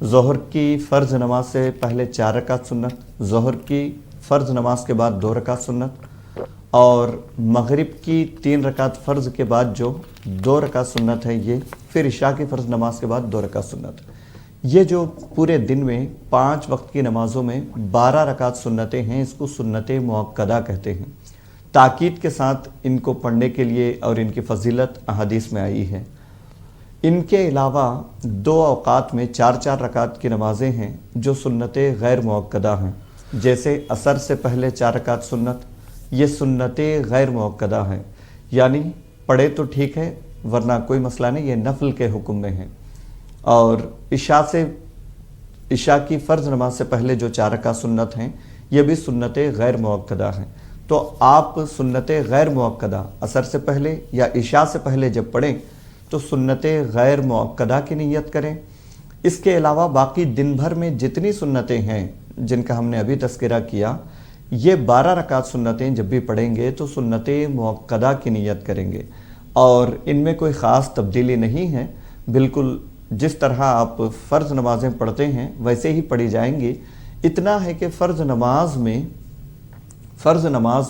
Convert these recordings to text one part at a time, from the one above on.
ظہر کی فرض نماز سے پہلے 4 رکعت سنت، ظہر کی فرض نماز کے بعد 2 رکعت سنت، اور مغرب کی 3 رکعت فرض کے بعد جو 2 رکعت سنت ہے یہ، پھر عشاء کی فرض نماز کے بعد 2 رکعت سنت۔ یہ جو پورے دن میں 5 وقت کی نمازوں میں 12 رکعت سنتیں ہیں، اس کو سنت مؤکدہ کہتے ہیں۔ تاکید کے ساتھ ان کو پڑھنے کے لیے اور ان کی فضیلت احادیث میں آئی ہے۔ ان کے علاوہ 2 اوقات میں 4 رکعت کی نمازیں ہیں جو سنت غیر مؤکدہ ہیں، جیسے عصر سے پہلے 4 رکعت سنت، یہ سنت غیر مؤکدہ ہیں، یعنی پڑھے تو ٹھیک ہے ورنہ کوئی مسئلہ نہیں، یہ نفل کے حکم میں ہیں۔ اور عشاء کی فرض نماز سے پہلے جو 4 رکعت سنت ہیں یہ بھی سنت غیر مؤکدہ ہیں۔ تو آپ سنت غیر مؤکدہ عصر سے پہلے یا عشاء سے پہلے جب پڑھیں تو سنت غیر مؤکدہ کی نیت کریں۔ اس کے علاوہ باقی دن بھر میں جتنی سنتیں ہیں جن کا ہم نے ابھی تذکرہ کیا، یہ 12 رکعت سنتیں جب بھی پڑھیں گے تو سنت مؤکدہ کی نیت کریں گے، اور ان میں کوئی خاص تبدیلی نہیں ہے، بالکل جس طرح آپ فرض نمازیں پڑھتے ہیں ویسے ہی پڑھی جائیں گی۔ اتنا ہے کہ فرض نماز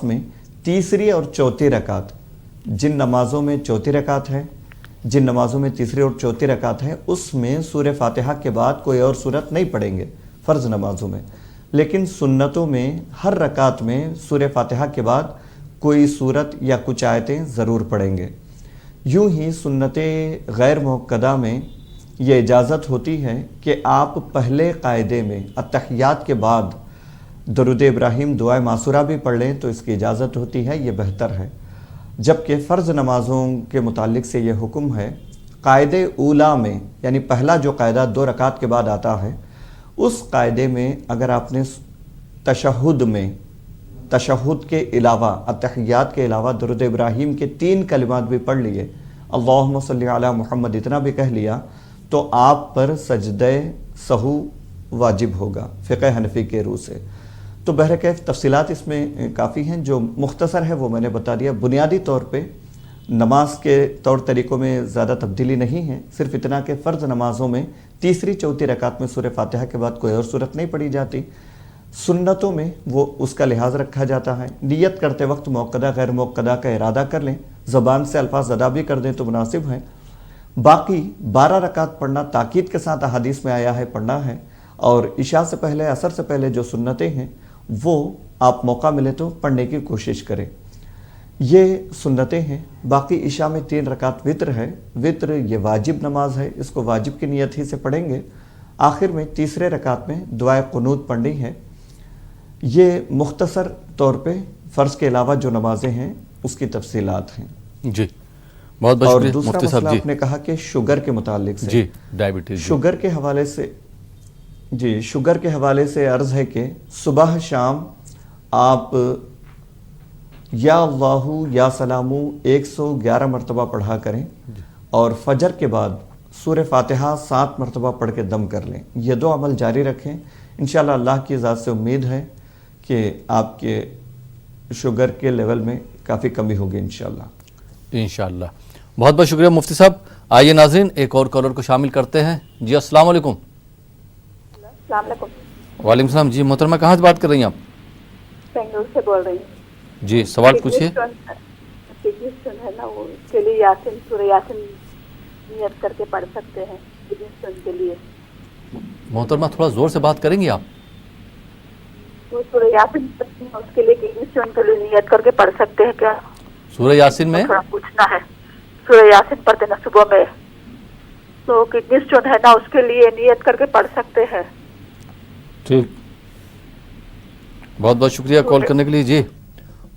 میں تیسری اور چوتھی رکعت، جن نمازوں میں چوتھی رکعت ہے، جن نمازوں میں تیسری اور چوتھی رکعت ہے، اس میں سورہ فاتحہ کے بعد کوئی اور سورت نہیں پڑھیں گے فرض نمازوں میں، لیکن سنتوں میں ہر رکعت میں سورہ فاتحہ کے بعد کوئی سورت یا کچھ آیتیں ضرور پڑھیں گے۔ یوں ہی سنت غیر مؤکدہ میں یہ اجازت ہوتی ہے کہ آپ پہلے قاعدے میں اتحیات کے بعد درود ابراہیم دعائے معصورہ بھی پڑھ لیں تو اس کی اجازت ہوتی ہے، یہ بہتر ہے۔ جبکہ فرض نمازوں کے متعلق سے یہ حکم ہے، قاعدے اولا میں یعنی پہلا جو قاعدہ 2 رکعت کے بعد آتا ہے، اس قاعدے میں اگر آپ نے تشہد کے علاوہ، اتحیات کے علاوہ درود ابراہیم کے 3 کلمات بھی پڑھ لیے، اللہم صلی علی محمد اتنا بھی کہہ لیا، تو آپ پر سجدہ سہو واجب ہوگا فقہ حنفی کے روح سے۔ تو بہرکیف تفصیلات اس میں کافی ہیں، جو مختصر ہے وہ میں نے بتا دیا۔ بنیادی طور پہ نماز کے طور طریقوں میں زیادہ تبدیلی نہیں ہے، صرف اتنا کہ فرض نمازوں میں تیسری چوتھی رکعت میں سورہ فاتحہ کے بعد کوئی اور سورت نہیں پڑھی جاتی، سنتوں میں وہ اس کا لحاظ رکھا جاتا ہے۔ نیت کرتے وقت مؤکدہ غیر مؤکدہ کا ارادہ کر لیں، زبان سے الفاظ ادا بھی کر دیں تو مناسب ہے۔ باقی 12 رکعت پڑھنا تاکید کے ساتھ احادیث میں آیا ہے، پڑھنا ہے، اور عشاء سے پہلے، عصر سے پہلے جو سنتیں ہیں وہ آپ موقع ملے تو پڑھنے کی کوشش کریں، یہ سنتیں ہیں۔ باقی عشاء میں 3 رکعت وطر ہے، وطر یہ واجب نماز ہے، اس کو واجب کی نیت ہی سے پڑھیں گے۔ آخر میں تیسرے رکعت میں دعائے قنوت پڑھنی ہے۔ یہ مختصر طور پہ فرض کے علاوہ جو نمازیں ہیں اس کی تفصیلات ہیں۔ جی بہت بہت اور شکریہ دوسرا مفتی مسئلہ صاحب۔ آپ نے کہا کہ شوگر کے متعلق سے، جی ڈائبٹیز، شوگر کے حوالے سے، جی شوگر کے حوالے سے عرض ہے کہ صبح شام آپ یا اللہ یا سلامو 111 مرتبہ پڑھا کریں، اور فجر کے بعد سورہ فاتحہ 7 مرتبہ پڑھ کے دم کر لیں۔ یہ 2 عمل جاری رکھیں، انشاءاللہ اللہ کی ذات سے امید ہے کہ آپ کے شوگر کے لیول میں کافی کمی ہوگی انشاءاللہ۔ انشاءاللہ۔ بہت بہت شکریہ مفتی صاحب۔ آئیے ناظرین ایک اور کالر کو شامل کرتے ہیں۔ جی السلام علیکم۔ السلام علیکم۔ وعلیکم السلام۔ جی محترمہ کہاں سے بات کر رہی ہیں آپ؟ بنگلور سے بول رہی ہوں۔ جی سوال پوچھیے۔ کڈنی اسٹون ہے نا، وہ اس کے لیے یاسین، سورہ یاسین نیت کر کے پڑھ سکتے ہیں کڈنی اسٹون کے لیے؟ محترمہ تھوڑا زور سے بات کریں گی آپ؟ وہ سورہ یاسین اس کے لیے کڈنی اسٹون کے لیے نیت کر کے پڑھ سکتے ہیں کیا؟ سورہ یاسین میں تھوڑا پوچھنا ہے۔ سورہ یاسین پڑھتے نا صبح میں، تو کڈنی اسٹون ہے نا، اس کے لیے نیت کر کے پڑھ سکتے ہیں؟ ٹھیک، بہت بہت شکریہ کال کرنے کے لیے۔ جی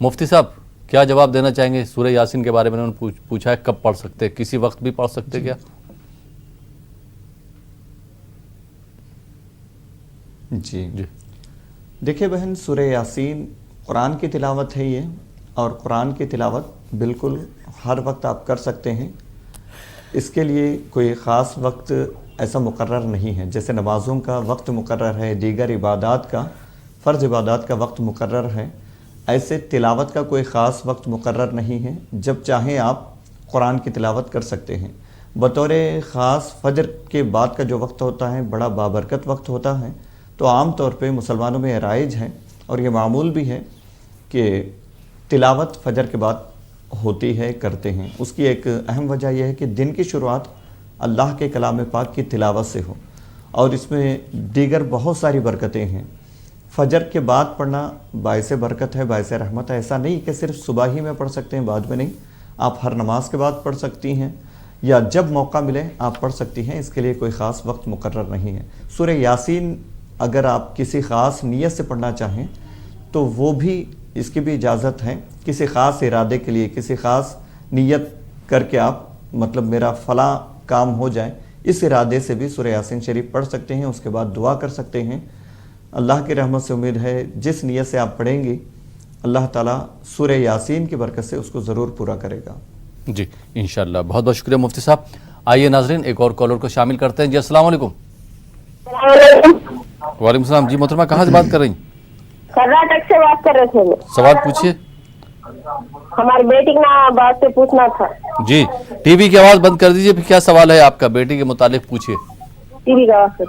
مفتی صاحب کیا جواب دینا چاہیں گے سورہ یاسین کے بارے میں؟ انہوں نے پوچھا ہے کب پڑھ سکتے، کسی وقت بھی پڑھ سکتے کیا؟ جی دیکھیں بہن، سورہ یاسین قرآن کی تلاوت ہے یہ، اور قرآن کی تلاوت بالکل ہر وقت آپ کر سکتے ہیں، اس کے لیے کوئی خاص وقت ایسا مقرر نہیں ہے۔ جیسے نمازوں کا وقت مقرر ہے، دیگر عبادات کا، فرض عبادات کا وقت مقرر ہے، ایسے تلاوت کا کوئی خاص وقت مقرر نہیں ہے، جب چاہیں آپ قرآن کی تلاوت کر سکتے ہیں۔ بطور خاص فجر کے بعد کا جو وقت ہوتا ہے بڑا بابرکت وقت ہوتا ہے، تو عام طور پہ مسلمانوں میں رائج ہے اور یہ معمول بھی ہے کہ تلاوت فجر کے بعد ہوتی ہے، کرتے ہیں۔ اس کی ایک اہم وجہ یہ ہے کہ دن کی شروعات اللہ کے کلام پاک کی تلاوت سے ہو، اور اس میں دیگر بہت ساری برکتیں ہیں۔ فجر کے بعد پڑھنا باعث برکت ہے، باعث رحمت ہے۔ ایسا نہیں کہ صرف صبح ہی میں پڑھ سکتے ہیں، بعد میں نہیں، آپ ہر نماز کے بعد پڑھ سکتی ہیں، یا جب موقع ملے آپ پڑھ سکتی ہیں، اس کے لیے کوئی خاص وقت مقرر نہیں ہے۔ سورہ یاسین اگر آپ کسی خاص نیت سے پڑھنا چاہیں تو وہ بھی، اس کی بھی اجازت ہے، کسی خاص ارادے کے لیے کسی خاص نیت کر کے آپ مطلب میرا فلاں کام ہو جائے، اس ارادے سے بھی سورہ یاسین شریف پڑھ سکتے ہیں، اس کے بعد دعا کر سکتے ہیں۔ اللہ کی رحمت سے امید ہے جس نیت سے آپ پڑھیں گی اللہ تعالیٰ سورہ یاسین کی برکت سے اس کو ضرور پورا کرے گا۔ جی انشاءاللہ، بہت بہت شکریہ مفتی صاحب۔ آئیے ناظرین ایک اور کالر کو شامل کرتے ہیں۔ جی السلام علیکم۔ وعلیکم السلام۔ جی محترمہ کہاں سے بات کر رہی ہیں؟ کرناٹک سے بات کر رہے تھے۔ سوال پوچھیے۔ ہماری بیٹی کا بات سے پوچھنا تھا۔ جی ٹی وی کی آواز بند کر دیجئے، پھر کیا سوال ہے آپ کا؟ بیٹی کے متعلق پوچھیے۔ ٹی وی کا آواز سے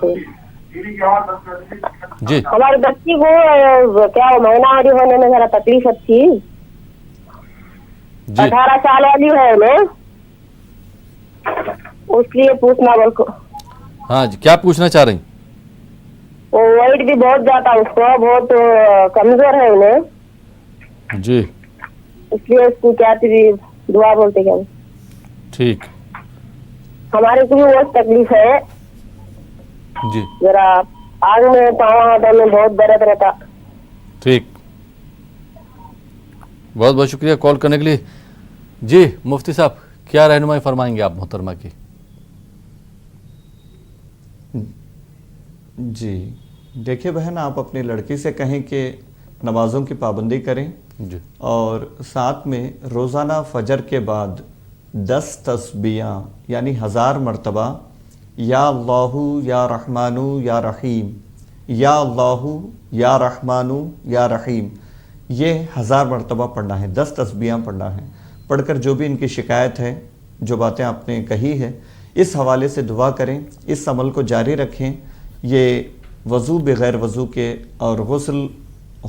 جی ہماری بچی کو کیا مہینہ ہونے میں ذرا تکلیف تھی، جی 18 سال والی ہے انہیں، اس لیے پوچھنا بول کو۔ ہاں جی، کیا پوچھنا چاہ رہی ہیں؟ وہ ویٹ بھی بہت جاتا ہے اس کو، بہت کمزور ہے انہیں، جی اس لیے اس کو کیا دعا بولتے کیا ٹھیک ہمارے کو بھی بہت تکلیف ہے، جی ذرا آگ میں پاؤں ہاتھوں میں بہت درد رہتا۔ ٹھیک، بہت بہت شکریہ کال کرنے کے لیے۔ جی مفتی صاحب کیا رہنمائی فرمائیں گے آپ محترمہ کی؟ جی دیکھیں بہن، آپ اپنی لڑکی سے کہیں کہ نمازوں کی پابندی کریں، جی اور ساتھ میں روزانہ فجر کے بعد 10 تسبیحاں یعنی 1000 مرتبہ یا اللہ یا رحمانو یا رحیم، یا اللہ یا رحمانو یا رحیم، یہ 1000 مرتبہ پڑھنا ہے، 10 تسبیحاں پڑھنا ہے۔ پڑھ کر جو بھی ان کی شکایت ہے، جو باتیں آپ نے کہی ہے، اس حوالے سے دعا کریں، اس عمل کو جاری رکھیں۔ یہ وضو بغیر وضو کے اور غسل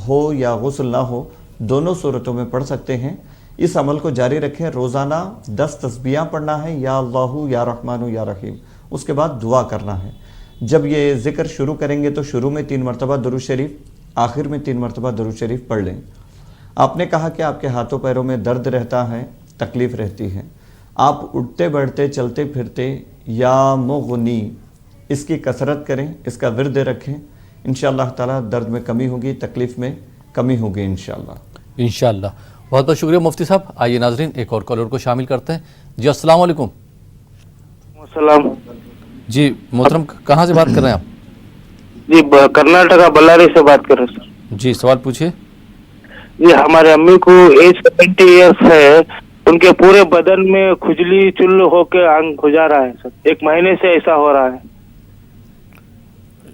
ہو یا غسل نہ ہو دونوں صورتوں میں پڑھ سکتے ہیں۔ اس عمل کو جاری رکھیں، روزانہ 10 تسبیحاں پڑھنا ہے، یا اللہ یا رحمانو یا رحیم، اس کے بعد دعا کرنا ہے۔ جب یہ ذکر شروع کریں گے تو شروع میں 3 مرتبہ درود شریف، آخر میں 3 مرتبہ درود شریف پڑھ لیں۔ آپ نے کہا کہ آپ کے ہاتھوں پیروں میں درد رہتا ہے، تکلیف رہتی ہے، آپ اٹھتے بیٹھتے چلتے پھرتے یا مغنی اس کی کثرت کریں، اس کا ورد رکھیں، انشاءاللہ تعالیٰ درد میں کمی ہوگی، تکلیف میں کمی ہوگی انشاءاللہ۔ انشاءاللہ، بہت بہت شکریہ مفتی صاحب۔ آئیے ناظرین ایک اور کالر کو شامل کرتے ہیں۔ جی السلام علیکم۔ السلام جی محترم کہاں سے بات کر رہے ہیں آپ؟ جی کرناٹک بلاری سے بات کر رہے ہیں سر۔ جی سوال پوچھیے۔ جی ہمارے امی کو ایج 70 ایئرس ہے، ان کے پورے بدن میں کھجلی چل ہو کے آنکھ کھجا رہا ہے سر، 1 مہینے سے ایسا ہو رہا ہے۔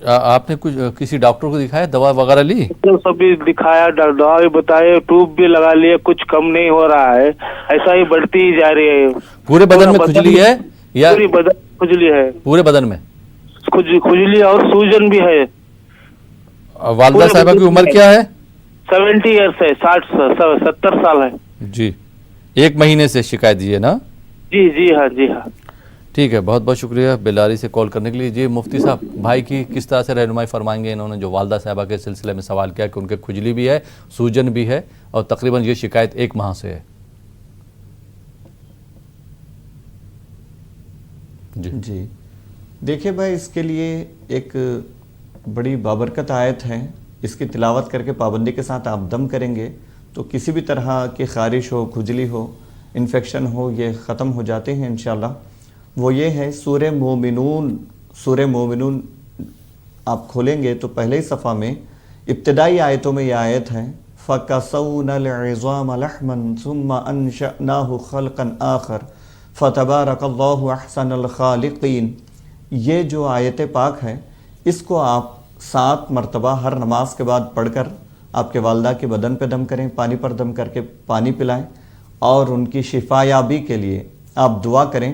آپ نے کچھ کسی ڈاکٹر کو دکھایا، دوا وغیرہ لی؟ سبھی دکھایا، دوا بھی بتائے، ٹوب بھی لگا لیے، کچھ کم نہیں ہو رہا ہے، ایسا ہی بڑھتی ہی جا رہی ہے۔ پورے بدن میں کھجلی ہے یا پوری بدن کھجلی ہے؟ پورے بدن میں کھجلی اور سوجن بھی ہے۔ والدہ صاحبہ کی عمر کیا ہے؟ 70 ایئرس ہے، 70 سال ہے۔ جی 1 مہینے سے شکایت دیجیے نا؟ جی جی ہاں، جی ہاں۔ ٹھیک ہے، بہت بہت شکریہ بیلاری سے کال کرنے کے لیے۔ جی مفتی صاحب بھائی کی کس طرح سے رہنمائی فرمائیں گے؟ انہوں نے جو والدہ صاحبہ کے سلسلے میں سوال کیا کہ ان کے کھجلی بھی ہے، سوجن بھی ہے، اور تقریباً یہ شکایت 1 ماہ سے ہے۔ جی دیکھیں بھائی، اس کے لیے ایک بڑی بابرکت آیت ہے، اس کی تلاوت کر کے پابندی کے ساتھ آپ دم کریں گے تو کسی بھی طرح کی خارش ہو، کھجلی ہو، انفیکشن ہو، یہ ختم ہو جاتے ہیں انشاءاللہ۔ وہ یہ ہے سورہ مومنون آپ کھولیں گے تو پہلے ہی صفحہ میں ابتدائی آیتوں میں یہ آیت ہے، فَكَسَوْنَا الْعِظَامَ لَحْمًا ثُمَّ أَنشَأْنَاهُ خَلْقًا آخر فَتَبَارَكَ اللَّهُ أَحْسَنَ الْخَالِقِينَ۔ یہ جو آیت پاک ہے اس کو آپ 7 مرتبہ ہر نماز کے بعد پڑھ کر آپ کے والدہ کے بدن پہ دم کریں، پانی پر دم کر کے پانی پلائیں، اور ان کی شفا یابی کے لیے آپ دعا کریں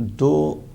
2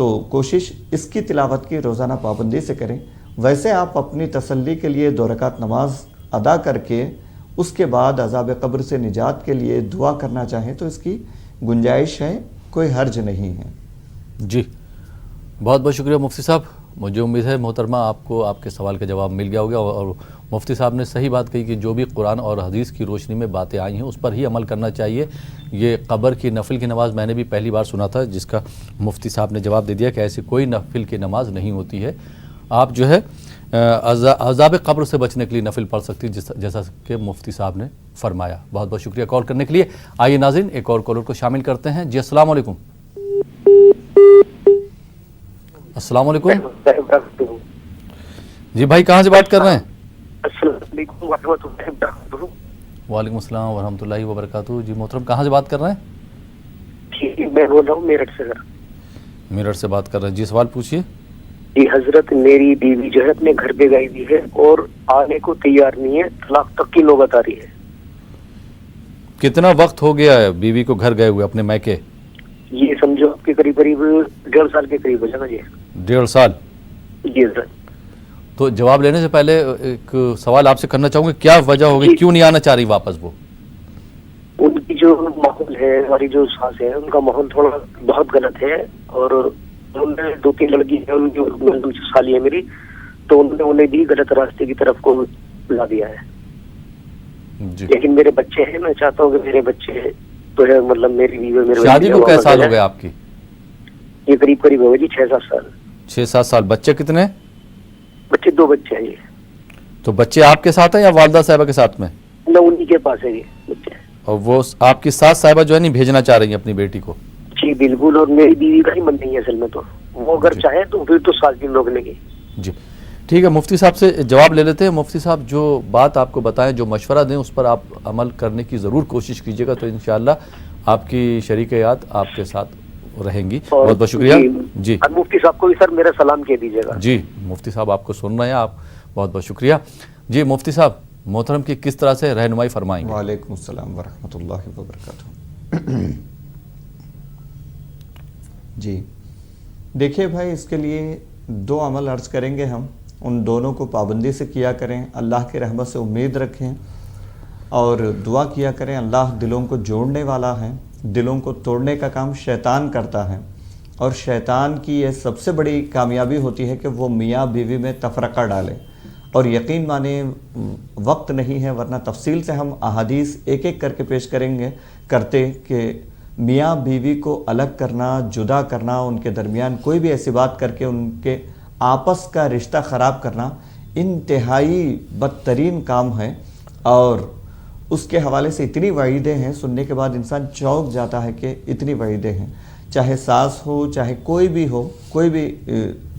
تو کوشش اس کی تلاوت کی روزانہ پابندی سے کریں. ویسے آپ اپنی تسلی کے لیے 2 رکعت نماز ادا کر کے اس کے بعد عذاب قبر سے نجات کے لیے دعا کرنا چاہیں تو اس کی گنجائش ہے, کوئی حرج نہیں ہے. جی بہت بہت شکریہ مفتی صاحب. مجھے امید ہے محترمہ آپ کو آپ کے سوال کا جواب مل گیا ہوگا, اور مفتی صاحب نے صحیح بات کہی کہ جو بھی قرآن اور حدیث کی روشنی میں باتیں آئی ہیں اس پر ہی عمل کرنا چاہیے. یہ قبر کی نفل کی نماز میں نے بھی پہلی بار سنا تھا, جس کا مفتی صاحب نے جواب دے دیا کہ ایسی کوئی نفل کی نماز نہیں ہوتی ہے. آپ جو ہے عذاب قبر سے بچنے کے لیے نفل پڑھ سکتی جیسا کہ مفتی صاحب نے فرمایا. بہت بہت شکریہ کال کرنے کے لیے. آئیے ناظرین ایک اور کالر کو شامل کرتے ہیں. جی السلام علیکم. السلام علیکم. جی بھائی کہاں سے بات کر رہے ہیں؟ السلام علیکم ورحمۃ اللہ وبرکاتہ. وعلیکم السلام ورحمۃ اللہ وبرکاتہ. جی محترم کہاں سے بات کر رہے ہیں؟ جی میں بول رہا ہوں میرٹھ سے. میرٹھ سے بات کر رہے ہیں. جی سوال پوچھیے. جی حضرت میری بیوی جو ہے اپنے گھر پہ گئی ہوئی ہے اور آنے کو تیار نہیں ہے, طلاق تک کی نوبت آ رہی ہے. کتنا وقت ہو گیا ہے بیوی کو گھر گئے ہوئے اپنے میکے؟ یہ سمجھو آپ کے قریب 1.5 سال کے قریب ہو جائے گا. جی 1.5 سال. جی سر. تو جواب لینے سے پہلے ایک سوال آپ سے کرنا چاہوں گا, کیا وجہ ہوگی, کیوں نہیں آنا چاہ رہی واپس وہ؟ ان کی جو ماحول ہے, ہماری جو ساس ہے, ان کا ماحول تھوڑا بہت غلط ہے, اور انہوں نے 2-3 لڑکی ہے ان کی سالی ہے میری, تو انہوں نے انہیں بھی غلط راستے کی طرف کو لا دیا ہے. جی. لیکن میرے بچے ہیں, میں چاہتا ہوں کہ میرے بچے تو ہے, مطلب میری بیوی میرے شادی کو کیسے سال ہو گئے آپ کی؟ یہ قریب ہو گئے جی 6-7 سال. 6-7 سال. بچے کتنے؟ بچے 2 بچے ہیں جی. تو بچے آپ کے ساتھ ہیں یا والدہ صاحبہ کے ساتھ میں؟ نہ انہی کے پاس ہے جی بچے. اور وہ آپ کی ساس صاحبہ جو ہے نہیں بھیجنا چاہ رہی ہیں اپنی بیٹی کو؟ جی بالکل, اور میری بیوی کا ہی من نہیں ہے اصل میں, تو وہ اگر چاہے تو پھر تو 7 دن روکنے کی. جی ٹھیک ہے, مفتی صاحب سے جواب لے لیتے ہیں. مفتی صاحب جو بات آپ کو بتائیں, جو مشورہ دیں, اس پر آپ عمل کرنے کی ضرور کوشش کیجیے گا, تو انشاءاللہ آپ کی شریکیات آپ کے ساتھ رہیں گی. بہت بہت شکریہ. جی مفتی صاحب کو بھی سر میرا سلام کہہ دیجیے گا. جی مفتی صاحب آپ کو سن رہے ہیں, آپ بہت بہت شکریہ. جی مفتی صاحب محترم کی کس طرح سے رہنمائی فرمائیں گے؟ وعلیکم السلام ورحمۃ اللہ وبرکاتہ. جی دیکھیے بھائی, اس کے لیے 2 عمل عرض کریں گے ہم, ان دونوں کو پابندی سے کیا کریں, اللہ کی رحمت سے امید رکھیں اور دعا کیا کریں. اللہ دلوں کو جوڑنے والا ہے, دلوں کو توڑنے کا کام شیطان کرتا ہے, اور شیطان کی یہ سب سے بڑی کامیابی ہوتی ہے کہ وہ میاں بیوی میں تفرقہ ڈالے. اور یقین مانیں وقت نہیں ہے, ورنہ تفصیل سے ہم احادیث ایک ایک کر کے پیش کرتے کہ میاں بیوی کو الگ کرنا, جدا کرنا, ان کے درمیان کوئی بھی ایسی بات کر کے ان کے آپس کا رشتہ خراب کرنا انتہائی بدترین کام ہے. اور اس کے حوالے سے اتنی وعیدیں ہیں, سننے کے بعد انسان چونک جاتا ہے کہ اتنی وعیدیں ہیں. چاہے ساس ہو, چاہے کوئی بھی ہو, کوئی بھی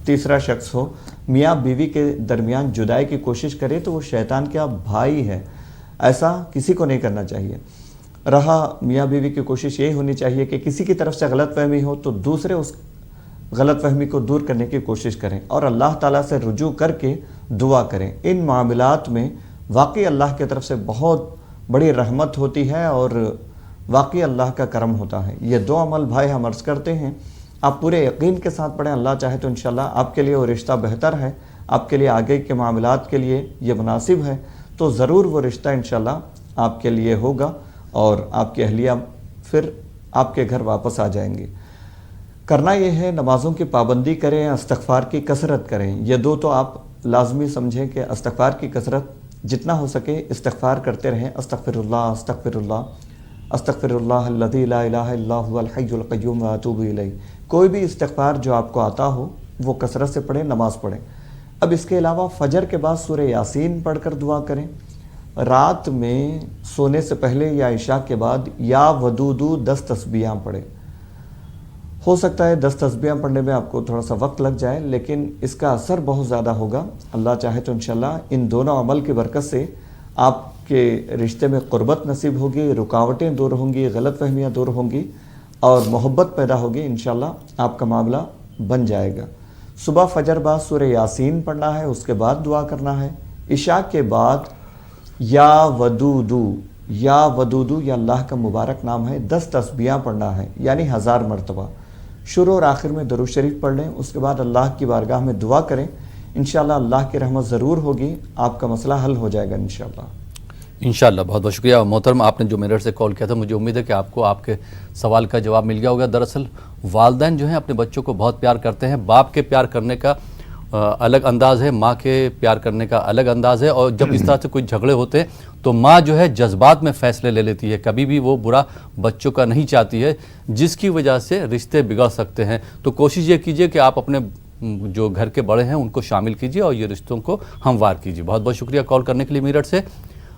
تیسرا شخص ہو, میاں بیوی کے درمیان جدائی کی کوشش کرے تو وہ شیطان کا بھائی ہے. ایسا کسی کو نہیں کرنا چاہیے. رہا میاں بیوی کی کوشش یہ ہونی چاہیے کہ کسی کی طرف سے غلط فہمی ہو تو دوسرے اس غلط فہمی کو دور کرنے کی کوشش کریں, اور اللہ تعالیٰ سے رجوع کر کے دعا کریں. ان معاملات میں واقعی اللہ کی طرف سے بہت بڑی رحمت ہوتی ہے اور واقعی اللہ کا کرم ہوتا ہے. یہ 2 عمل بھائی ہم عرض کرتے ہیں, آپ پورے یقین کے ساتھ پڑھیں. اللہ چاہے تو انشاءاللہ آپ کے لیے وہ رشتہ بہتر ہے, آپ کے لیے آگے کے معاملات کے لیے یہ مناسب ہے, تو ضرور وہ رشتہ انشاءاللہ آپ کے لیے ہوگا اور آپ کی اہلیہ پھر آپ کے گھر واپس آ جائیں گے. کرنا یہ ہے, نمازوں کی پابندی کریں, استغفار کی کثرت کریں. یہ 2 تو آپ لازمی سمجھیں کہ استغفار کی کثرت جتنا ہو سکے استغفار کرتے رہیں. استغفر اللہ استغفر اللہ استغفر اللہ الذی لا الہ الا هو الحی القیوم واتوب الیہ. کوئی بھی استغفار جو آپ کو آتا ہو وہ کثرت سے پڑھیں, نماز پڑھیں. اب اس کے علاوہ فجر کے بعد سورہ یاسین پڑھ کر دعا کریں. رات میں سونے سے پہلے یا عشاء کے بعد یا ودودو 10 تسبیحاں پڑھیں. ہو سکتا ہے 10 تسبیحاں پڑھنے میں آپ کو تھوڑا سا وقت لگ جائے, لیکن اس کا اثر بہت زیادہ ہوگا. اللہ چاہے تو انشاءاللہ ان دونوں عمل کی برکت سے آپ کے رشتے میں قربت نصیب ہوگی, رکاوٹیں دور ہوں گی, غلط فہمیاں دور ہوں گی اور محبت پیدا ہوگی. انشاءاللہ آپ کا معاملہ بن جائے گا. صبح فجر بعد سورہ یاسین پڑھنا ہے, اس کے بعد دعا کرنا ہے. عشاء کے بعد یا ودودو یا اللہ کا مبارک نام ہے, 10 تسبیحاں پڑھنا ہے, یعنی 1000 مرتبہ. شروع اور آخر میں درود شریف پڑھ لیں، اس کے بعد اللہ کی بارگاہ میں دعا کریں، انشاءاللہ اللہ کی رحمت ضرور ہوگی، آپ کا مسئلہ حل ہو جائے گا انشاءاللہ۔ انشاءاللہ، بہت بہت شکریہ محترم، آپ نے جو میرٹ سے کال کیا تھا، مجھے امید ہے کہ آپ کو آپ کے سوال کا جواب مل گیا ہوگا۔ دراصل والدین جو ہیں اپنے بچوں کو بہت پیار کرتے ہیں، باپ کے پیار کرنے کا الگ انداز ہے، ماں کے پیار کرنے کا الگ انداز ہے، اور جب اس طرح سے کوئی جھگڑے ہوتے ہیں تو ماں جو ہے جذبات میں فیصلے لے لیتی ہے، کبھی بھی وہ برا بچوں کا نہیں چاہتی ہے، جس کی وجہ سے رشتے بگڑ سکتے ہیں۔ تو کوشش یہ کیجئے کہ آپ اپنے جو گھر کے بڑے ہیں ان کو شامل کیجئے اور یہ رشتوں کو ہموار کیجئے۔ بہت بہت شکریہ کال کرنے کے لیے میرٹھ سے۔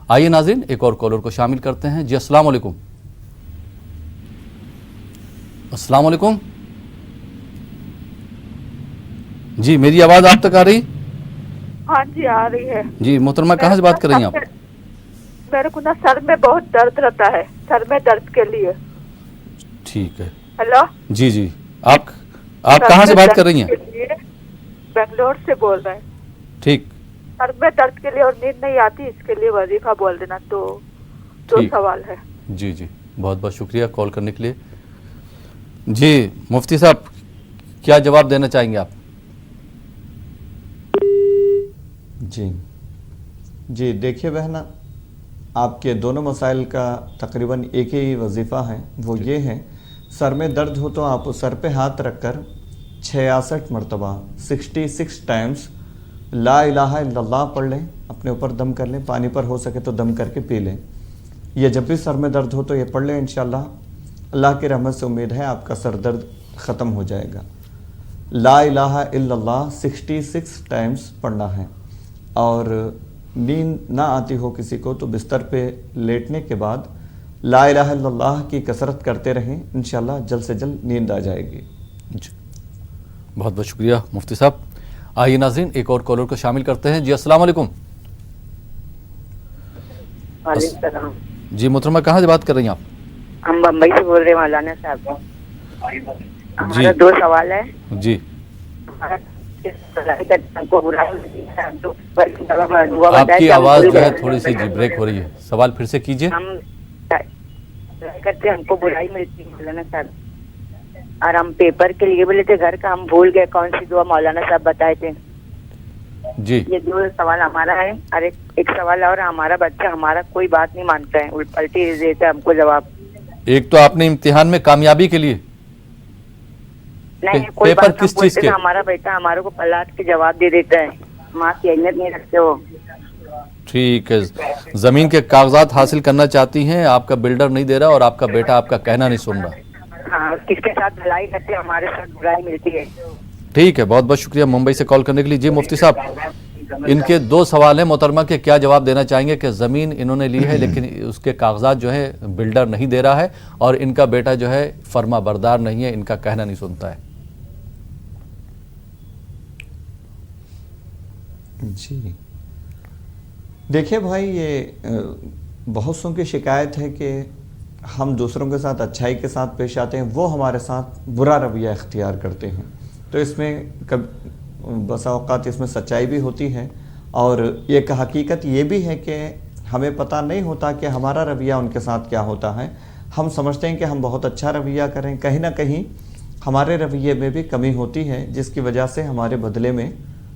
آئیے ناظرین ایک اور کالر کو شامل کرتے ہیں۔ جی السلام علیکم۔ السلام علیکم جی، میری آواز آپ تک آ رہی؟ ہاں جی آ رہی ہے۔ جی محترمہ، کہاں سے بات کر رہی ہیں آپ؟ میرے کو نا سر میں بہت درد رہتا ہے، سر میں درد کے لیے۔ ٹھیک ہے، ہیلو جی جی، آپ کہاں سے بات کر رہی ہیں؟ بنگلور سے بول رہے ہیں۔ ٹھیک، سر میں درد کے لیے اور نیند نہیں آتی، اس کے لیے وظیفہ بول دینا۔ تو دو سوال ہے۔ جی جی، بہت بہت شکریہ کال کرنے کے لیے۔ جی مفتی صاحب، کیا جواب دینا چاہیں گے آپ؟ جی دیکھیے بہنا، آپ کے دونوں مسائل کا تقریباً ایک ہی وظیفہ ہے، وہ یہ ہے سر میں درد ہو تو آپ سر پہ ہاتھ رکھ کر 66 مرتبہ 66 ٹائمز لا الہ الا اللہ پڑھ لیں، اپنے اوپر دم کر لیں، پانی پر ہو سکے تو دم کر کے پی لیں۔ یہ جب بھی سر میں درد ہو تو یہ پڑھ لیں، انشاءاللہ اللہ کی رحمت سے امید ہے آپ کا سر درد ختم ہو جائے گا۔ لا الہ الا اللہ 66 ٹائمز پڑھنا ہے، اور نیند نہ آتی ہو کسی کو تو بستر پہ لیٹنے کے بعد لا الہ الا اللہ کی کثرت کرتے رہیں، انشاءاللہ جلد سے جلد نیند آ جائے گی۔ جی بہت بہت شکریہ مفتی صاحب۔ آئیے ناظرین ایک اور کالر کو شامل کرتے ہیں۔ جی السلام علیکم۔ وعلیکم السلام۔ جی محترمہ، کہاں سے بات کر رہی ہیں آپ؟ ہم بمبئی سے بول رہے ہیں مولانا صاحب۔ ہمارا دو سوال ہے۔ جی آپ کی آواز جو ہے تھوڑی سی بریک ہو رہی ہے، سوال پھر سے کیجئے۔ ہم کرتے ہم کو برائی ملتی ہے مولانا صاحب، اور ہم پیپر کے لیے بولے تھے گھر کا، ہم بھول گئے کون سی دعا مولانا صاحب بتائے تھے۔ جی یہ دو سوال ہمارا ہے، اور ایک سوال اور، ہمارا بچہ ہمارا کوئی بات نہیں مانتا ہے، الٹی دیتا ہے ہم کو جواب۔ ایک تو آپ نے امتحان میں کامیابی کے لیے نہیں، کوئی پیپر بات کس چیز کے؟ ہمارا بیٹا ہمارے کو پلٹ کے جواب دے دیتا ہے، ماں کی اہمیت نہیں رکھتے وہ۔ ٹھیک ہے، زمین کے کاغذات حاصل کرنا چاہتی ہیں، آپ کا بلڈر نہیں دے رہا اور آپ کا بیٹا آپ کا کہنا نہیں سن رہا۔ ہاں، کس کے ساتھ بھلائی کرتے ہمارے ساتھ برائی ملتی ہے۔ ٹھیک ہے، بہت بہت شکریہ ممبئی سے کال کرنے کے لیے۔ جی مفتی صاحب، ان کے دو سوال ہیں محترمہ کے، کیا جواب دینا چاہیں گے کہ زمین انہوں نے لی ہے لیکن اس کے کاغذات جو ہے بلڈر نہیں دے رہا ہے، اور ان کا بیٹا جو ہے فرما بردار نہیں ہے، ان کا کہنا نہیں سنتا ہے۔ جی دیکھیں بھائی، یہ بہت سوں کی شکایت ہے کہ ہم دوسروں کے ساتھ اچھائی کے ساتھ پیش آتے ہیں، وہ ہمارے ساتھ برا رویہ اختیار کرتے ہیں، تو اس میں بسا اوقات اس میں سچائی بھی ہوتی ہے، اور ایک حقیقت یہ بھی ہے کہ ہمیں پتہ نہیں ہوتا کہ ہمارا رویہ ان کے ساتھ کیا ہوتا ہے۔ ہم سمجھتے ہیں کہ ہم بہت اچھا رویہ کریں، کہیں نہ کہیں ہمارے رویے میں بھی کمی ہوتی ہے، جس کی وجہ سے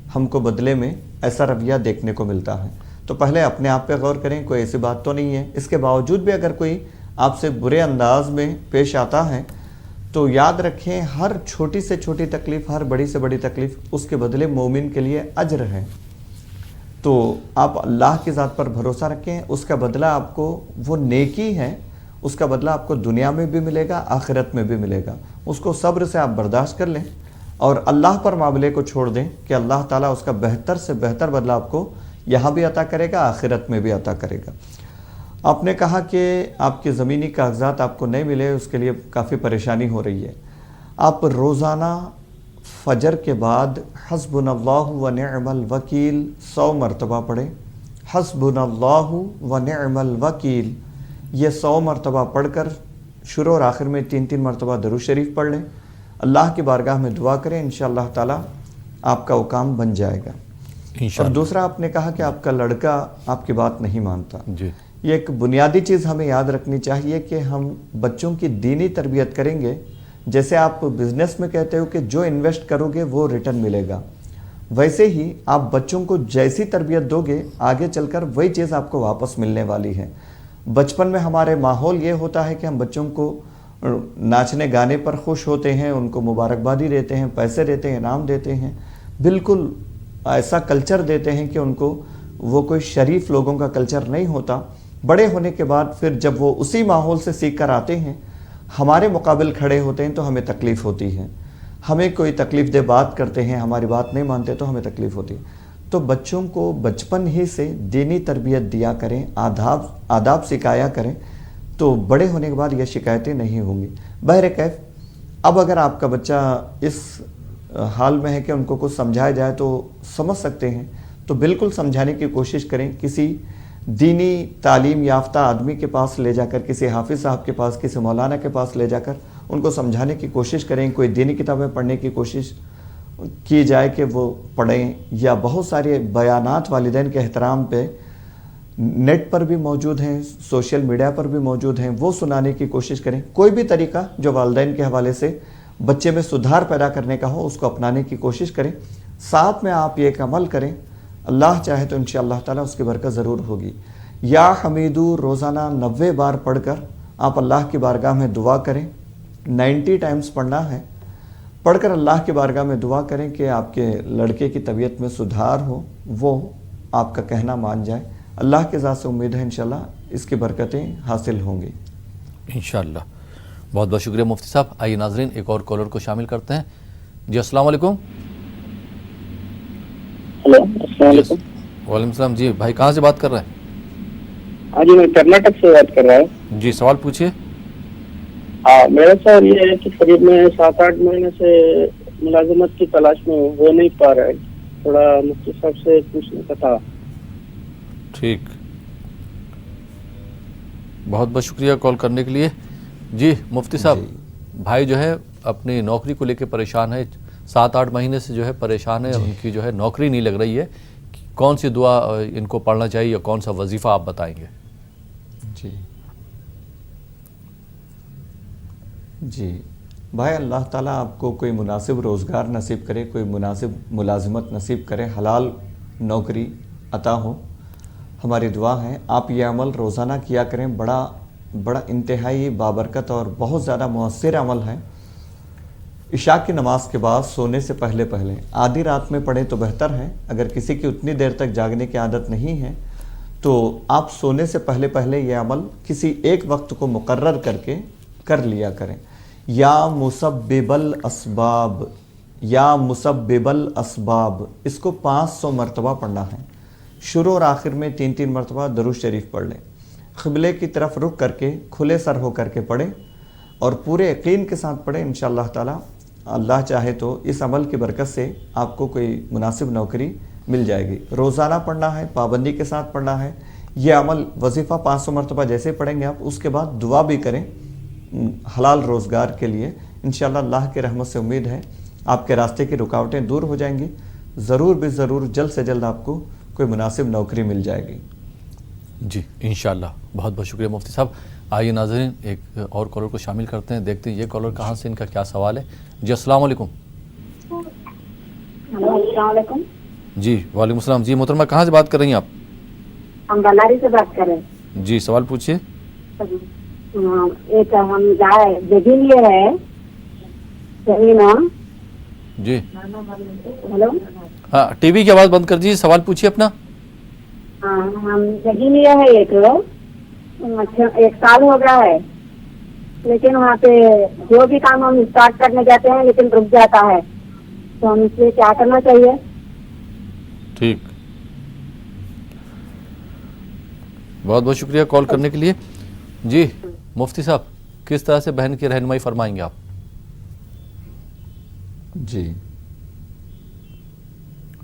ہم کو بدلے میں ایسا رویہ دیکھنے کو ملتا ہے۔ تو پہلے اپنے آپ پہ غور کریں، کوئی ایسی بات تو نہیں ہے۔ اس کے باوجود بھی اگر کوئی آپ سے برے انداز میں پیش آتا ہے تو یاد رکھیں، ہر چھوٹی سے چھوٹی تکلیف، ہر بڑی سے بڑی تکلیف اس کے بدلے مومن کے لیے اجر ہے۔ تو آپ اللہ کی ذات پر بھروسہ رکھیں، اس کا بدلہ آپ کو وہ نیکی ہے، اس کا بدلہ آپ کو دنیا میں بھی ملے گا، آخرت میں بھی ملے گا۔ اس کو صبر سے آپ برداشت کر لیں اور اللہ پر معاملے کو چھوڑ دیں کہ اللہ تعالیٰ اس کا بہتر سے بہتر بدلہ آپ کو یہاں بھی عطا کرے گا، آخرت میں بھی عطا کرے گا۔ آپ نے کہا کہ آپ کے زمینی کاغذات آپ کو نہیں ملے، اس کے لیے کافی پریشانی ہو رہی ہے۔ آپ روزانہ فجر کے بعد حسبنا اللہ و نعم الوکیل 100 مرتبہ پڑھیں۔ حسبنا اللہ و نعم الوکیل، یہ 100 مرتبہ پڑھ کر شروع اور آخر میں 3 مرتبہ درود شریف پڑھ لیں، اللہ کی بارگاہ میں دعا کریں، انشاءاللہ تعالی آپ کا وہ کام بن جائے گا۔ اور دوسرا آپ نے کہا کہ آپ کا لڑکا آپ کی بات نہیں مانتا۔ جی، یہ ایک بنیادی چیز ہمیں یاد رکھنی چاہیے کہ ہم بچوں کی دینی تربیت کریں گے جیسے آپ بزنس میں کہتے ہو کہ جو انویسٹ کرو گے وہ ریٹرن ملے گا، ویسے ہی آپ بچوں کو جیسی تربیت دو گے آگے چل کر وہی چیز آپ کو واپس ملنے والی ہے۔ بچپن میں ہمارے ماحول یہ ہوتا ہے کہ ہم بچوں کو ناچنے گانے پر خوش ہوتے ہیں، ان کو مبارکبادی دیتے ہیں، پیسے دیتے ہیں، انعام دیتے ہیں، بالکل ایسا کلچر دیتے ہیں کہ ان کو وہ کوئی شریف لوگوں کا کلچر نہیں ہوتا۔ بڑے ہونے کے بعد پھر جب وہ اسی ماحول سے سیکھ کر آتے ہیں، ہمارے مقابل کھڑے ہوتے ہیں تو ہمیں تکلیف ہوتی ہے، ہمیں کوئی تکلیف دہ بات کرتے ہیں، ہماری بات نہیں مانتے تو ہمیں تکلیف ہوتی ہے۔ تو بچوں کو بچپن ہی سے دینی تربیت دیا کریں، آداب سکھایا کریں، تو بڑے ہونے کے بعد یہ شکایتیں نہیں ہوں گی۔ بہرکیف اب اگر آپ کا بچہ اس حال میں ہے کہ ان کو کچھ سمجھایا جائے تو سمجھ سکتے ہیں، تو بالکل سمجھانے کی کوشش کریں، کسی دینی تعلیم یافتہ آدمی کے پاس لے جا کر، کسی حافظ صاحب کے پاس، کسی مولانا کے پاس لے جا کر ان کو سمجھانے کی کوشش کریں، کوئی دینی کتابیں پڑھنے کی کوشش کی جائے کہ وہ پڑھیں، یا بہت سارے بیانات والدین کے احترام پہ نیٹ پر بھی موجود ہیں، سوشل میڈیا پر بھی موجود ہیں، وہ سنانے کی کوشش کریں۔ کوئی بھی طریقہ جو والدین کے حوالے سے بچے میں سدھار پیدا کرنے کا ہو اس کو اپنانے کی کوشش کریں۔ ساتھ میں آپ یہ ایک عمل کریں، اللہ چاہے تو انشاءاللہ تعالیٰ اس کی برکت ضرور ہوگی۔ یا حمیدو روزانہ 90 بار پڑھ کر آپ اللہ کی بارگاہ میں دعا کریں، 90 ٹائمز پڑھنا ہے، پڑھ کر اللہ کی بارگاہ میں دعا کریں کہ آپ کے لڑکے کی طبیعت میں سدھار ہو، وہ آپ کا کہنا مان جائے۔ اللہ کے ذات سے امید ہے انشاءاللہ اس کی برکتیں حاصل ہوں گی انشاءاللہ۔ بہت بہت شکریہ مفتی صاحب۔ آئیے ناظرین ایک اور کالر کو شامل کرتے ہیں۔ جی السلام علیکم۔ ہلو السلام علیکم۔ وعلیکم السلام۔ جی بھائی کہاں سے بات کر رہے ہیں؟ ہاں جی میں کرناٹک سے بات کر رہا ہوں۔ جی سوال پوچھیے۔ ہاں میرا سوال یہ ہے کہ قریب میں 7-8 مہینے سے ملازمت کی تلاش میں ہو نہیں پا رہا ہے، تھوڑا مفتی صاحب سے پوچھنے کا تھا۔ ٹھیک، بہت بہت شکریہ کال کرنے کے لیے۔ جی مفتی صاحب، بھائی جو ہے اپنی نوکری کو لے کے پریشان ہے، 7-8 مہینے سے جو ہے پریشان ہے، ان کی جو ہے نوکری نہیں لگ رہی ہے، کون سی دعا ان کو پڑھنا چاہیے یا کون سا وظیفہ آپ بتائیں گے؟ جی بھائی، اللہ تعالیٰ آپ کو کوئی مناسب روزگار نصیب کرے، کوئی مناسب ملازمت نصیب کرے، حلال نوکری عطا ہو، ہماری دعا ہے۔ آپ یہ عمل روزانہ کیا کریں، بڑا انتہائی بابرکت اور بہت زیادہ مؤثر عمل ہے۔ عشاء کی نماز کے بعد سونے سے پہلے آدھی رات میں پڑھیں تو بہتر ہے۔ اگر کسی کی اتنی دیر تک جاگنے کی عادت نہیں ہے تو آپ سونے سے پہلے یہ عمل کسی ایک وقت کو مقرر کر کے کر لیا کریں۔ یا مسبب الاسباب، یا مسبب الاسباب، اس کو 500 مرتبہ پڑھنا ہے۔ شروع اور آخر میں 3 مرتبہ درود شریف پڑھ لیں، قبلے کی طرف رخ کر کے کھلے سر ہو کر کے پڑھیں اور پورے یقین کے ساتھ پڑھیں۔ انشاءاللہ تعالیٰ اللہ چاہے تو اس عمل کی برکت سے آپ کو کوئی مناسب نوکری مل جائے گی۔ روزانہ پڑھنا ہے، پابندی کے ساتھ پڑھنا ہے۔ یہ عمل وظیفہ 500 مرتبہ جیسے پڑھیں گے آپ، اس کے بعد دعا بھی کریں حلال روزگار کے لیے۔ انشاءاللہ اللہ کی رحمت سے امید ہے آپ کے راستے کی رکاوٹیں دور ہو جائیں گی، ضرور بھی ضرور جلد سے جلد آپ کو کوئی مناسب نوکری مل جائے گی۔ جی انشاءاللہ، بہت بہت شکریہ مفتی صاحب۔ آئیے ناظرین ایک اور کالر کو شامل کرتے ہیں، دیکھتے ہیں یہ کالر کہاں سے، ان کا کیا سوال ہے۔ جی السلام علیکم۔ السلام علیکم۔ جی وعلیکم السلام۔ جی محترمہ کہاں سے بات کر رہی ہیں آپ؟ ہم بلاری سے بات کر رہے ہیں۔ جی سوال پوچھیے۔ ایک ہم زمین لے رہے ہیں، زمین۔ جی ہلو، ہاں ٹی وی کی آواز بند کر دیجیے، سوال پوچھیے اپنا۔ ہاں ہم زمین لیا ہے ایک سال ہو گیا ہے، لیکن وہاں پہ جو بھی کام ہم اسٹارٹ کرنے جاتے ہیں لیکن رک جاتا ہے، تو ہم اس لیے کیا کرنا چاہیے؟ ٹھیک، بہت بہت شکریہ کال کرنے کے لیے۔ جی مفتی صاحب کس طرح سے بہن کی رہنمائی فرمائیں گے آپ؟ جی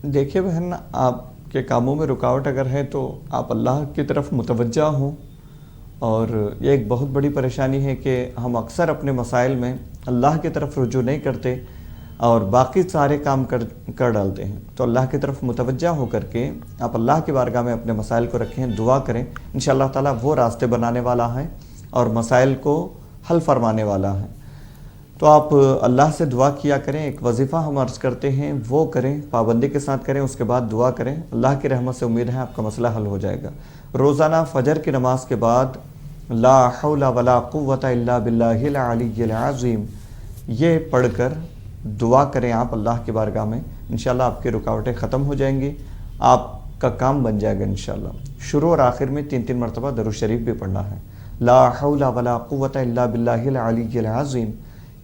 دیکھیے بہن، آپ کے کاموں میں رکاوٹ اگر ہے تو آپ اللہ کی طرف متوجہ ہوں، اور یہ ایک بہت بڑی پریشانی ہے کہ ہم اکثر اپنے مسائل میں اللہ کی طرف رجوع نہیں کرتے اور باقی سارے کام کر ڈالتے ہیں۔ تو اللہ کی طرف متوجہ ہو کر کے آپ اللہ کی بارگاہ میں اپنے مسائل کو رکھیں، دعا کریں، انشاءاللہ تعالیٰ وہ راستے بنانے والا ہے اور مسائل کو حل فرمانے والا ہے۔ تو آپ اللہ سے دعا کیا کریں. ایک وظیفہ ہم عرض کرتے ہیں وہ کریں, پابندی کے ساتھ کریں, اس کے بعد دعا کریں. اللہ کی رحمت سے امید ہے آپ کا مسئلہ حل ہو جائے گا. روزانہ فجر کی نماز کے بعد لا حول ولا قوت الا باللہ العلی العظیم یہ پڑھ کر دعا کریں آپ اللہ کی بارگاہ میں. انشاءاللہ آپ کی رکاوٹیں ختم ہو جائیں گی, آپ کا کام بن جائے گا انشاءاللہ. شروع اور آخر میں 3 مرتبہ درود شریف بھی پڑھنا ہے. لا حول ولا قوت الا باللہ العلی العظیم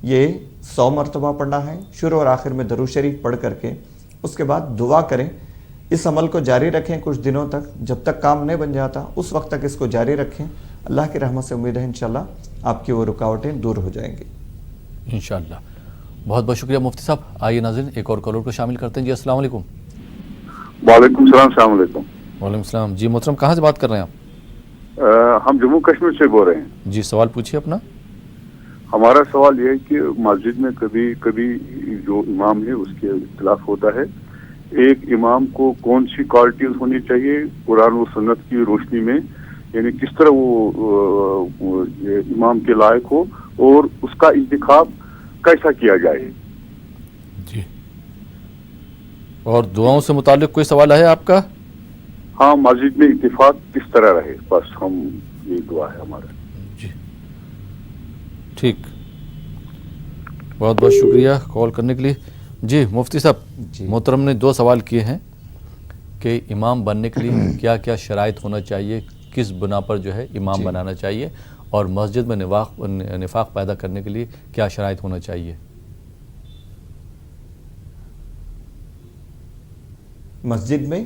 یہ 100 مرتبہ پڑھنا ہے. شروع اور آخر میں درود شریف پڑھ کر کے اس کے بعد دعا کریں. اس عمل کو جاری رکھیں کچھ دنوں تک, جب تک کام نہیں بن جاتا اس وقت تک اس کو جاری رکھیں. اللہ کی رحمت سے امید ہے انشاءاللہ آپ کی وہ رکاوٹیں دور ہو جائیں گی انشاءاللہ. بہت بہت شکریہ مفتی صاحب. آئیے ناظرین ایک اور کالر کو شامل کرتے ہیں. جی السلام علیکم. وعلیکم السلام. السلام علیکم. وعلیکم السلام. جی محترم کہاں سے بات کر رہے ہیں آپ؟ ہم جموں کشمیر سے بول رہے ہیں. جی سوال پوچھیے اپنا. ہمارا سوال یہ ہے کہ مسجد میں کبھی کبھی جو امام ہے اس کے اختلاف ہوتا ہے. ایک امام کو کون سی کوالٹیز ہونی چاہیے قرآن و سنت کی روشنی میں, یعنی کس طرح وہ امام کے لائق ہو اور اس کا انتخاب کیسا کیا جائے. جی اور دعاؤں سے متعلق کوئی سوال ہے آپ کا؟ ہاں, مسجد میں اتفاق کس طرح رہے, بس ہم یہ دعا ہے ہمارا. جی ٹھیک, بہت بہت شکریہ کال کرنے کے لیے. جی مفتی صاحب, محترم نے 2 سوال کیے ہیں کہ امام بننے کے لیے کیا کیا شرائط ہونا چاہیے, کس بنا پر جو ہے امام بنانا چاہیے, اور مسجد میں نفاق پیدا کرنے کے لیے کیا شرائط ہونا چاہیے. مسجد میں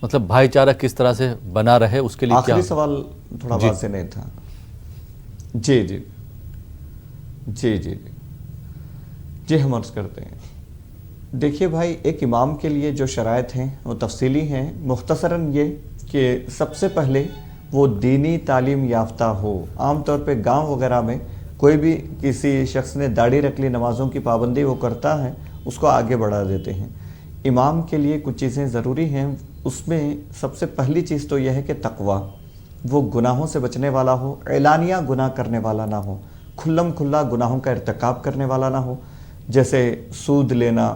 مطلب بھائی چارہ کس طرح سے بنا رہے اس کے لیے کیا. آخری سوال تھوڑا واضح نہیں تھا. جی جی جی جی جی ہم عرض کرتے ہیں. دیکھیے بھائی, ایک امام کے لیے جو شرائط ہیں وہ تفصیلی ہیں. مختصراً یہ کہ سب سے پہلے وہ دینی تعلیم یافتہ ہو. عام طور پہ گاؤں وغیرہ میں کوئی بھی کسی شخص نے داڑھی رکھ لی, نمازوں کی پابندی وہ کرتا ہے, اس کو آگے بڑھا دیتے ہیں. امام کے لیے کچھ چیزیں ضروری ہیں. اس میں سب سے پہلی چیز تو یہ ہے کہ تقوی, وہ گناہوں سے بچنے والا ہو, اعلانیہ گناہ کرنے والا نہ ہو, کھلم کھلا گناہوں کا ارتکاب کرنے والا نہ ہو, جیسے سود لینا,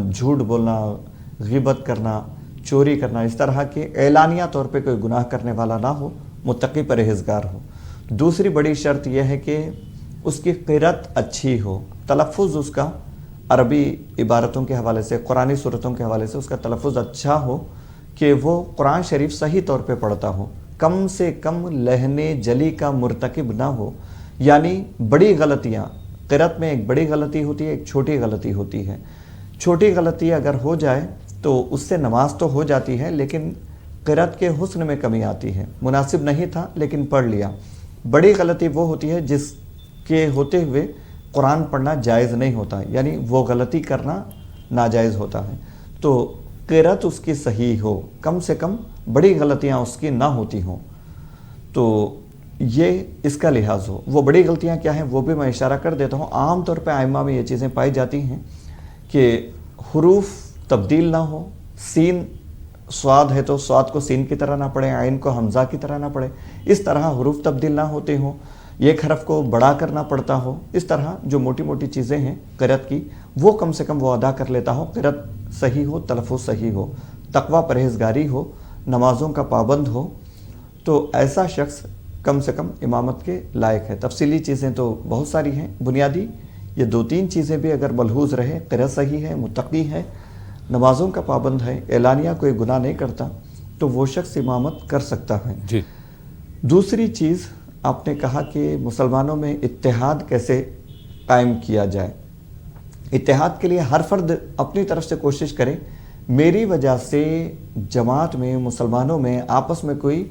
جھوٹ بولنا, غیبت کرنا, چوری کرنا, اس طرح کے اعلانیہ طور پہ کوئی گناہ کرنے والا نہ ہو, متقی پرہیزگار ہو. دوسری بڑی شرط یہ ہے کہ اس کی قرأت اچھی ہو, تلفظ اس کا عربی عبارتوں کے حوالے سے, قرآنی صورتوں کے حوالے سے اس کا تلفظ اچھا ہو, کہ وہ قرآن شریف صحیح طور پہ پڑھتا ہو, کم سے کم لہن جلی کا مرتکب نہ ہو. یعنی بڑی غلطیاں, قرأت میں ایک بڑی غلطی ہوتی ہے, ایک چھوٹی غلطی ہوتی ہے. چھوٹی غلطی اگر ہو جائے تو اس سے نماز تو ہو جاتی ہے لیکن قرأت کے حسن میں کمی آتی ہے. مناسب نہیں تھا لیکن پڑھ لیا. بڑی غلطی وہ ہوتی ہے جس کے ہوتے ہوئے قرآن پڑھنا جائز نہیں ہوتا, یعنی وہ غلطی کرنا ناجائز ہوتا ہے. تو قرأت اس کی صحیح ہو, کم سے کم بڑی غلطیاں اس کی نہ ہوتی ہوں. تو یہ اس کا لحاظ ہو. وہ بڑی غلطیاں کیا ہیں وہ بھی میں اشارہ کر دیتا ہوں. عام طور پہ ائمہ میں یہ چیزیں پائی جاتی ہیں کہ حروف تبدیل نہ ہو. سین سواد ہے تو سواد کو سین کی طرح نہ پڑھیں, عین کو حمزہ کی طرح نہ پڑھیں, اس طرح حروف تبدیل نہ ہوتے ہوں, ایک حرف کو بڑا کرنا پڑتا ہو. اس طرح جو موٹی موٹی چیزیں ہیں قرأت کی وہ کم سے کم وہ ادا کر لیتا ہو. قرأت صحیح ہو, تلفظ صحیح ہو, تقوی پرہیزگاری ہو, نمازوں کا پابند ہو, تو ایسا شخص کم سے کم امامت کے لائق ہے. تفصیلی چیزیں تو بہت ساری ہیں, بنیادی یہ 2-3 چیزیں بھی اگر ملحوظ رہے, قرأت صحیح ہے, متقی ہے, نمازوں کا پابند ہے, اعلانیہ کوئی گناہ نہیں کرتا, تو وہ شخص امامت کر سکتا ہے. جی دوسری چیز آپ نے کہا کہ مسلمانوں میں اتحاد کیسے قائم کیا جائے. اتحاد کے لیے ہر فرد اپنی طرف سے کوشش کرے. میری وجہ سے جماعت میں, مسلمانوں میں آپس میں کوئی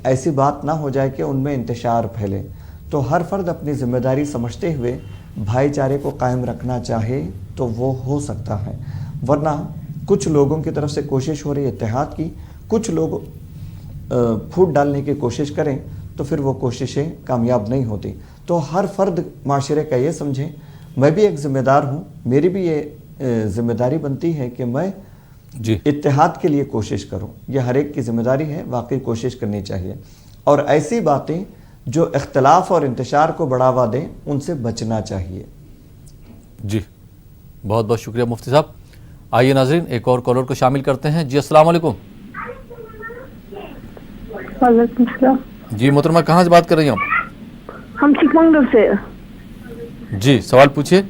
ایسی بات نہ ہو جائے کہ ان میں انتشار پھیلے. تو ہر فرد اپنی ذمہ داری سمجھتے ہوئے بھائی چارے کو قائم رکھنا چاہے تو وہ ہو سکتا ہے. ورنہ کچھ لوگوں کی طرف سے کوشش ہو رہی ہے اتحاد کی, کچھ لوگ پھوٹ ڈالنے کی کوشش کریں تو پھر وہ کوششیں کامیاب نہیں ہوتی. تو ہر فرد معاشرے کا یہ سمجھیں میں بھی ایک ذمہ دار ہوں, میری بھی یہ ذمہ داری بنتی ہے کہ میں اتحاد کے لیے کوشش کروں. یہ ہر ایک کی ذمہ داری ہے, واقعی کوشش کرنی چاہیے. اور ایسی باتیں جو اختلاف اور انتشار کو بڑھاوا دیں ان سے بچنا چاہیے. جی بہت بہت شکریہ مفتی صاحب. آئیے ناظرین ایک اور کالر کو شامل کرتے ہیں. جی السلام علیکم. وعلیکم السلام. جی محترمہ کہاں سے بات کر رہی ہیں ہم چک منگلور سے. جی سوال پوچھیے.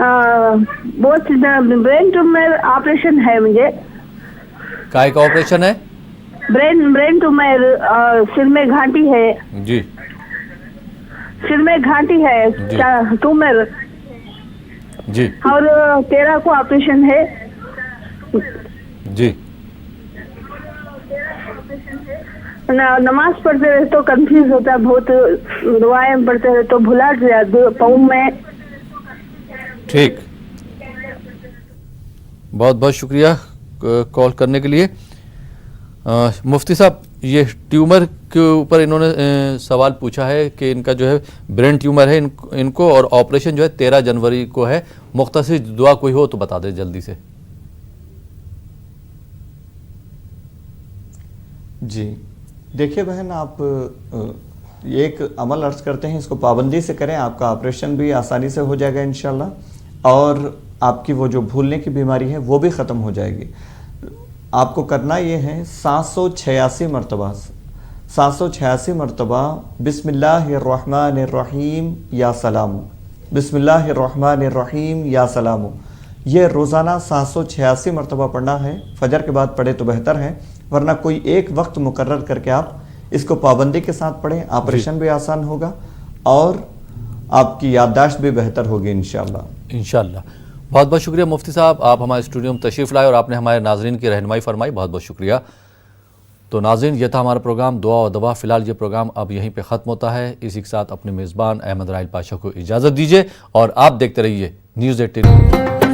بہت برین ٹیومر آپریشن ہے مجھے. کائے کا آپریشن ہے؟ برین ٹیومر سر میں گھانٹی ہے. جی سر میں گھانٹی ہے ٹیومر. جی اور 13 کو آپریشن ہے. جی نماز پڑھتے رہے تو کنفیوز ہوتا ہے بہت. دعائیں پڑھتے رہے تو بھلا جاتا پاؤں میں. ٹھیک بہت بہت شکریہ کال کرنے کے لیے. مفتی صاحب یہ ٹیومر کے اوپر انہوں نے سوال پوچھا ہے کہ ان کا جو ہے برین ٹیومر ہے ان کو اور آپریشن جو ہے 13 جنوری کو ہے. مختصر دعا کوئی ہو تو بتا دیں جلدی سے. جی دیکھیے بہن آپ ایک عمل عرض کرتے ہیں اس کو پابندی سے کریں. آپ کا آپریشن بھی آسانی سے ہو جائے گا انشاءاللہ اور آپ کی وہ جو بھولنے کی بیماری ہے وہ بھی ختم ہو جائے گی. آپ کو کرنا یہ ہے 786 مرتبہ بسم اللہ الرحمن الرحیم یا سلام، بسم اللہ الرحمن الرحیم یا سلام. یہ روزانہ 786 مرتبہ پڑھنا ہے. فجر کے بعد پڑھے تو بہتر ہے ورنہ کوئی ایک وقت مقرر کر کے آپ اس کو پابندی کے ساتھ پڑھیں. آپریشن بھی آسان ہوگا اور آپ کی یادداشت بھی بہتر ہوگی انشاءاللہ. انشاءاللہ. بہت بہت شکریہ مفتی صاحب، آپ ہمارے اسٹوڈیو میں تشریف لائے اور آپ نے ہمارے ناظرین کی رہنمائی فرمائی. بہت بہت شکریہ. تو ناظرین یہ تھا ہمارا پروگرام دعا و دوا. فی الحال یہ پروگرام اب یہیں پہ ختم ہوتا ہے. اسی کے ساتھ اپنے میزبان احمد رائل پاشا کو اجازت دیجیے اور آپ دیکھتے رہیے نیوز 18.